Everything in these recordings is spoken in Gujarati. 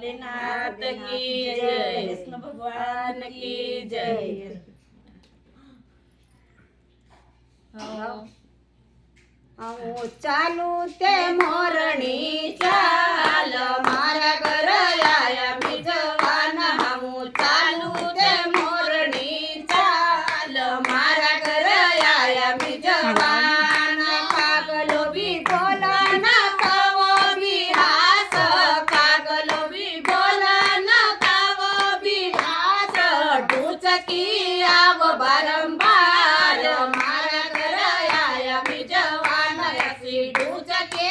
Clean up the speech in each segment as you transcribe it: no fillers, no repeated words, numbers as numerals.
भोलेनाथ की जय, कृष्ण भगवान की जय। હું ચાલુ તે મોરણી ચાલ મારા ઘર આયા બીજવાન હું ચાલુ તે મોરણી ચાલ મારા ઘર આયા બીજવાન કાગલો બી બોલા ના કાવો બી હાસ કાગલો બી બોલા ના કાવો બી હાસ ઢૂચકી આવ બારંબાર મારા ઘર આયા બીજવાન ઢૂચકે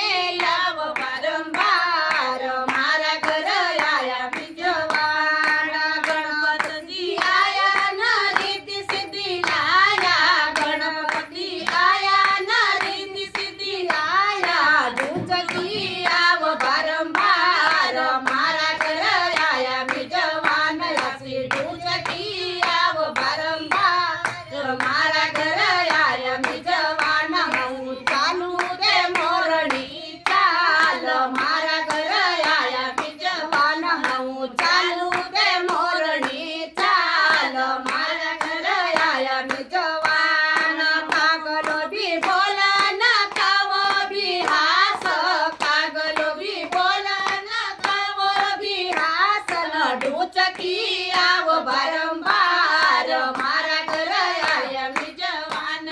આવ બારંબાર મારા ઘર આયા બીજવાન ગણપતિ આયા ના રીતિ સિદ્ધિ લાયા ગણપતિ આયા ના રીતિ સિદ્ધિ લાયા ઢૂચકી આવ બારંબાર મારા ઘર આયા બીજવાન ઢૂચકી આવ બારંબાર મારા ઘર આયા બીજવાન હું ચાલુ તે મોરણી ચાલ મારા ઘર આયા બીજવાન હું ચાલુ તે મોરણી ચાલ મારા ઘર આયા બીજવાન કાગલો બી બોલા ના કાવો બી હાસ કાગલો બી બોલા ના કાવો બી હાસ ઢૂચકી આવ બારંબાર મારા ઘર આયા બીજવાન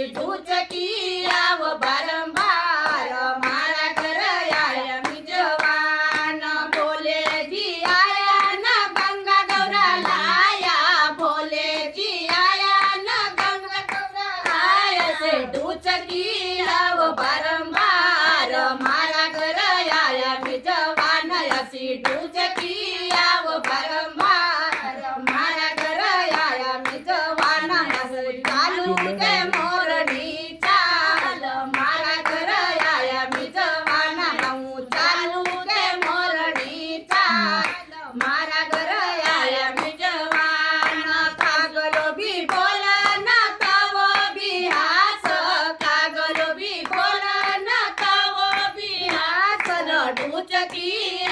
ઢૂચકી આવ બારંબાર મારા ઘર આયા બીજવાન ભોલેજી આયા ના ગંગા ગૌરા લાયા ભોલેજી આયા ના ગંગા ગૌરા આયા છે ઢૂચકી આવ બારંબાર મારા ઘર આયા બીજવાન ઢૂચકી આવ બારંબાર મારા ઘર આયા બીજવાન ચાલુ તે મોરણી ચાલ મારા ઘર આયા બીજવાન હું ચાલુ તે મોરણી ચાલ મારા ઘર આયા બીજવાન કાગલો બી બોલા ના કાવો બી હાસ કાગલો બી બોલા ના કાવો બી હાસ ઢૂચકી